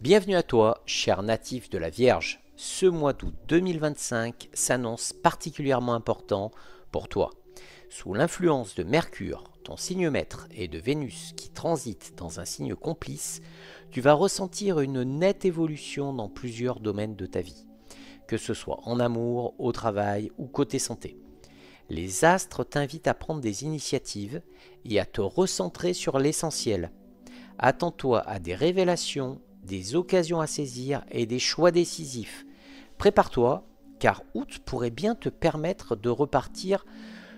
Bienvenue à toi, cher natif de la Vierge. Ce mois d'août 2025 s'annonce particulièrement important pour toi. Sous l'influence de Mercure, ton signe maître, et de Vénus qui transite dans un signe complice, tu vas ressentir une nette évolution dans plusieurs domaines de ta vie, que ce soit en amour, au travail ou côté santé. Les astres t'invitent à prendre des initiatives et à te recentrer sur l'essentiel. Attends-toi à des révélations, des occasions à saisir et des choix décisifs. Prépare-toi, car août pourrait bien te permettre de repartir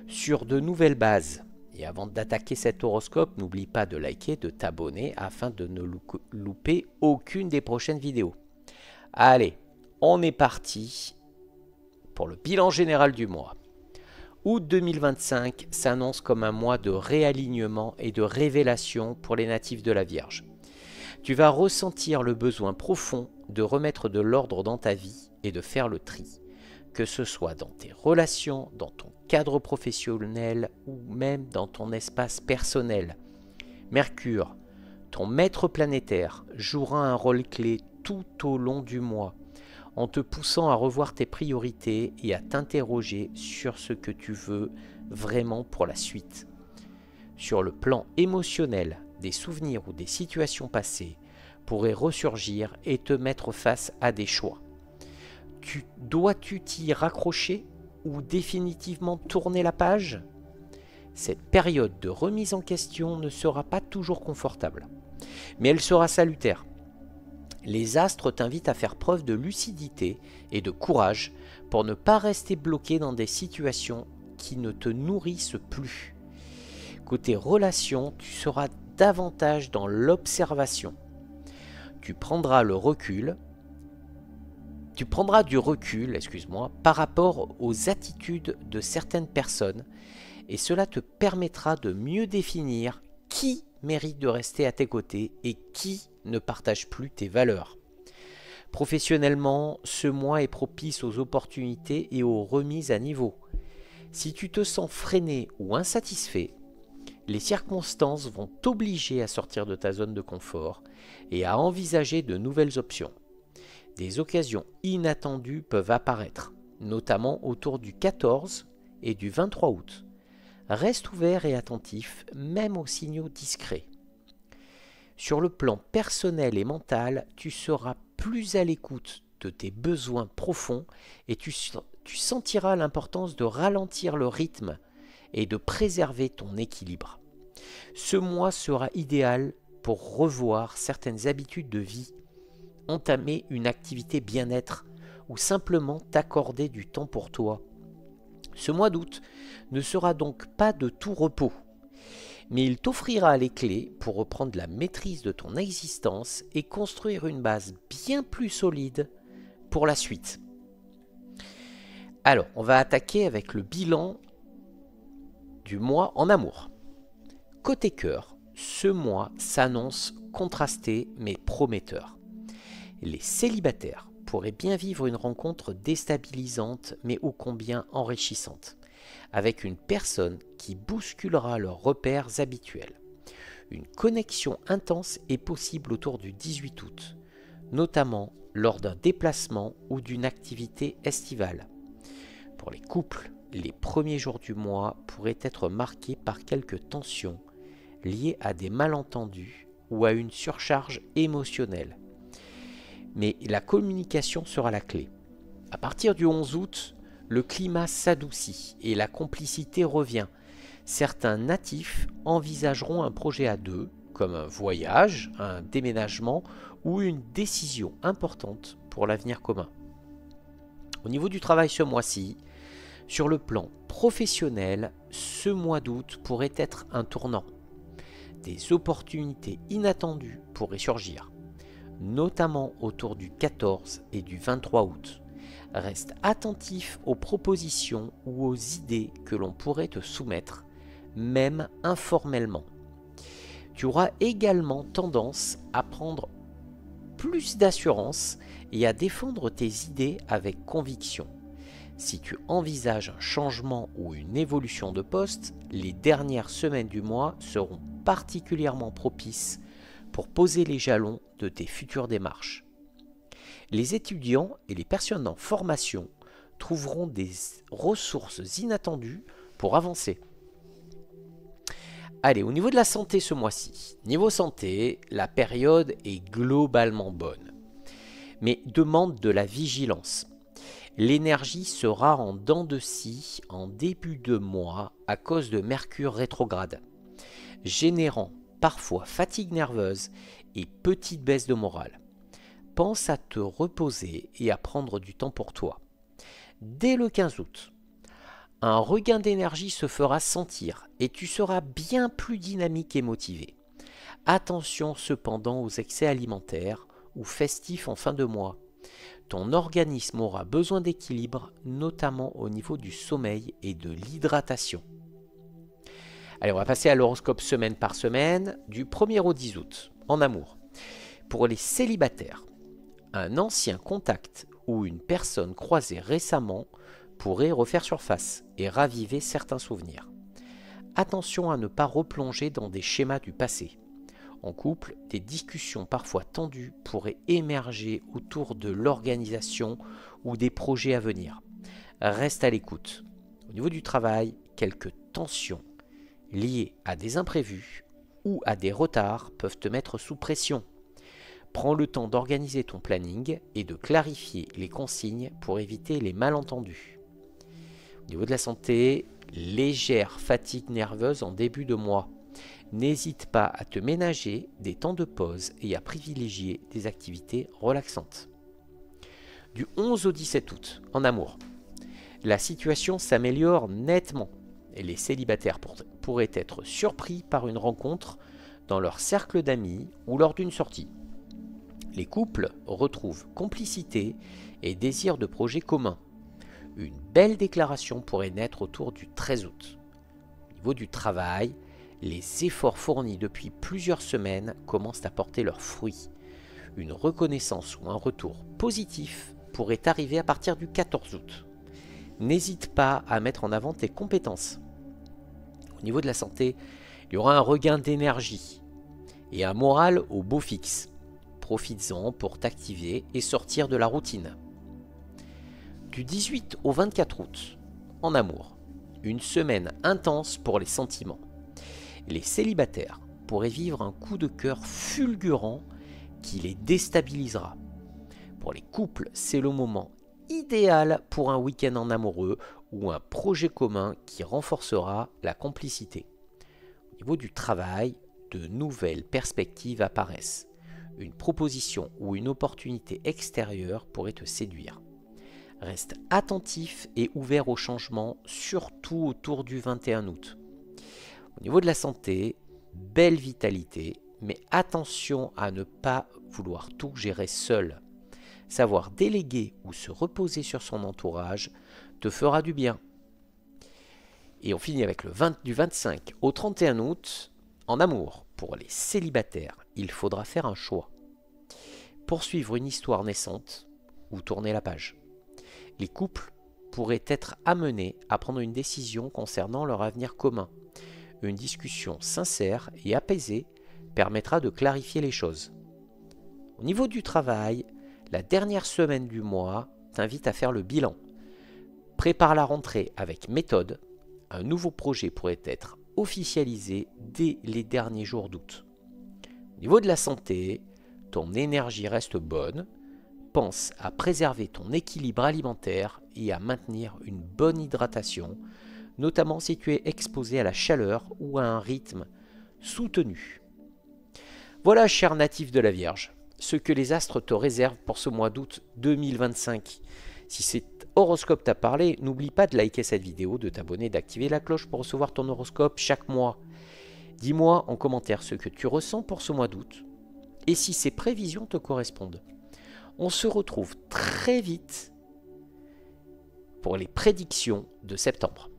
sur de nouvelles bases. Et avant d'attaquer cet horoscope, n'oublie pas de liker, de t'abonner afin de ne louper aucune des prochaines vidéos. Allez, on est parti pour le bilan général du mois. Août 2025 s'annonce comme un mois de réalignement et de révélation pour les natifs de la Vierge. Tu vas ressentir le besoin profond de remettre de l'ordre dans ta vie et de faire le tri, que ce soit dans tes relations, dans ton cadre professionnel ou même dans ton espace personnel. Mercure, ton maître planétaire, jouera un rôle clé tout au long du mois, en te poussant à revoir tes priorités et à t'interroger sur ce que tu veux vraiment pour la suite. Sur le plan émotionnel, des souvenirs ou des situations passées pourraient ressurgir et te mettre face à des choix. Dois-tu t'y raccrocher ou définitivement tourner la page ? Cette période de remise en question ne sera pas toujours confortable, mais elle sera salutaire. Les astres t'invitent à faire preuve de lucidité et de courage pour ne pas rester bloqué dans des situations qui ne te nourrissent plus. Côté relations, tu seras davantage dans l'observation. Tu prendras du recul, par rapport aux attitudes de certaines personnes et cela te permettra de mieux définir qui mérite de rester à tes côtés et qui ne partage plus tes valeurs. Professionnellement, ce mois est propice aux opportunités et aux remises à niveau. Si tu te sens freiné ou insatisfait, les circonstances vont t'obliger à sortir de ta zone de confort et à envisager de nouvelles options. Des occasions inattendues peuvent apparaître, notamment autour du 14 et du 23 août. Reste ouvert et attentif, même aux signaux discrets. Sur le plan personnel et mental, tu seras plus à l'écoute de tes besoins profonds et tu sentiras l'importance de ralentir le rythme et de préserver ton équilibre. Ce mois sera idéal pour revoir certaines habitudes de vie, entamer une activité bien-être ou simplement t'accorder du temps pour toi. Ce mois d'août ne sera donc pas de tout repos, mais il t'offrira les clés pour reprendre la maîtrise de ton existence et construire une base bien plus solide pour la suite. Alors, on va attaquer avec le bilan du mois en amour. Côté cœur, ce mois s'annonce contrasté mais prometteur. Les célibataires pourraient bien vivre une rencontre déstabilisante mais ô combien enrichissante, avec une personne qui bousculera leurs repères habituels. Une connexion intense est possible autour du 18 août, notamment lors d'un déplacement ou d'une activité estivale. Pour les couples, les premiers jours du mois pourraient être marqués par quelques tensions liées à des malentendus ou à une surcharge émotionnelle. Mais la communication sera la clé. À partir du 11 août, le climat s'adoucit et la complicité revient. Certains natifs envisageront un projet à deux, comme un voyage, un déménagement ou une décision importante pour l'avenir commun. Au niveau du travail ce mois-ci, sur le plan professionnel, ce mois d'août pourrait être un tournant. Des opportunités inattendues pourraient surgir, notamment autour du 14 et du 23 août. Reste attentif aux propositions ou aux idées que l'on pourrait te soumettre, même informellement. Tu auras également tendance à prendre plus d'assurance et à défendre tes idées avec conviction. Si tu envisages un changement ou une évolution de poste, les dernières semaines du mois seront particulièrement propices pour poser les jalons de tes futures démarches. Les étudiants et les personnes en formation trouveront des ressources inattendues pour avancer. Allez, au niveau de la santé ce mois-ci, niveau santé, la période est globalement bonne, mais demande de la vigilance. L'énergie sera en dents de scie en début de mois à cause de Mercure rétrograde, générant parfois fatigue nerveuse et petite baisse de morale. Pense à te reposer et à prendre du temps pour toi. Dès le 15 août, un regain d'énergie se fera sentir et tu seras bien plus dynamique et motivé. Attention cependant aux excès alimentaires ou festifs en fin de mois. Ton organisme aura besoin d'équilibre, notamment au niveau du sommeil et de l'hydratation. Allez, on va passer à l'horoscope semaine par semaine, du 1er au 10 août, en amour. Pour les célibataires, un ancien contact ou une personne croisée récemment pourrait refaire surface et raviver certains souvenirs. Attention à ne pas replonger dans des schémas du passé. En couple, des discussions parfois tendues pourraient émerger autour de l'organisation ou des projets à venir. Reste à l'écoute. Au niveau du travail, quelques tensions liées à des imprévus ou à des retards peuvent te mettre sous pression. Prends le temps d'organiser ton planning et de clarifier les consignes pour éviter les malentendus. Au niveau de la santé, légère fatigue nerveuse en début de mois. N'hésite pas à te ménager des temps de pause et à privilégier des activités relaxantes. Du 11 au 17 août, en amour, la situation s'améliore nettement et les célibataires pourraient être surpris par une rencontre dans leur cercle d'amis ou lors d'une sortie. Les couples retrouvent complicité et désir de projets communs. Une belle déclaration pourrait naître autour du 13 août. Au niveau du travail, les efforts fournis depuis plusieurs semaines commencent à porter leurs fruits. Une reconnaissance ou un retour positif pourrait arriver à partir du 14 août. N'hésite pas à mettre en avant tes compétences. Au niveau de la santé, il y aura un regain d'énergie et un moral au beau fixe. Profites-en pour t'activer et sortir de la routine. Du 18 au 24 août, en amour, une semaine intense pour les sentiments. Les célibataires pourraient vivre un coup de cœur fulgurant qui les déstabilisera. Pour les couples, c'est le moment idéal pour un week-end en amoureux ou un projet commun qui renforcera la complicité. Au niveau du travail, de nouvelles perspectives apparaissent. Une proposition ou une opportunité extérieure pourrait te séduire. Reste attentif et ouvert aux changements, surtout autour du 21 août. Au niveau de la santé, belle vitalité, mais attention à ne pas vouloir tout gérer seul. Savoir déléguer ou se reposer sur son entourage te fera du bien. Et on finit avec du 25 au 31 août, en amour. Pour les célibataires, il faudra faire un choix. Poursuivre une histoire naissante ou tourner la page. Les couples pourraient être amenés à prendre une décision concernant leur avenir commun. Une discussion sincère et apaisée permettra de clarifier les choses. Au niveau du travail, la dernière semaine du mois t'invite à faire le bilan. Prépare la rentrée avec méthode. Un nouveau projet pourrait être officialisé dès les derniers jours d'août. Au niveau de la santé, ton énergie reste bonne. Pense à préserver ton équilibre alimentaire et à maintenir une bonne hydratation, notamment si tu es exposé à la chaleur ou à un rythme soutenu. Voilà, cher natif de la Vierge, ce que les astres te réservent pour ce mois d'août 2025. Si cet horoscope t'a parlé, n'oublie pas de liker cette vidéo, de t'abonner, d'activer la cloche pour recevoir ton horoscope chaque mois. Dis-moi en commentaire ce que tu ressens pour ce mois d'août et si ces prévisions te correspondent. On se retrouve très vite pour les prédictions de septembre.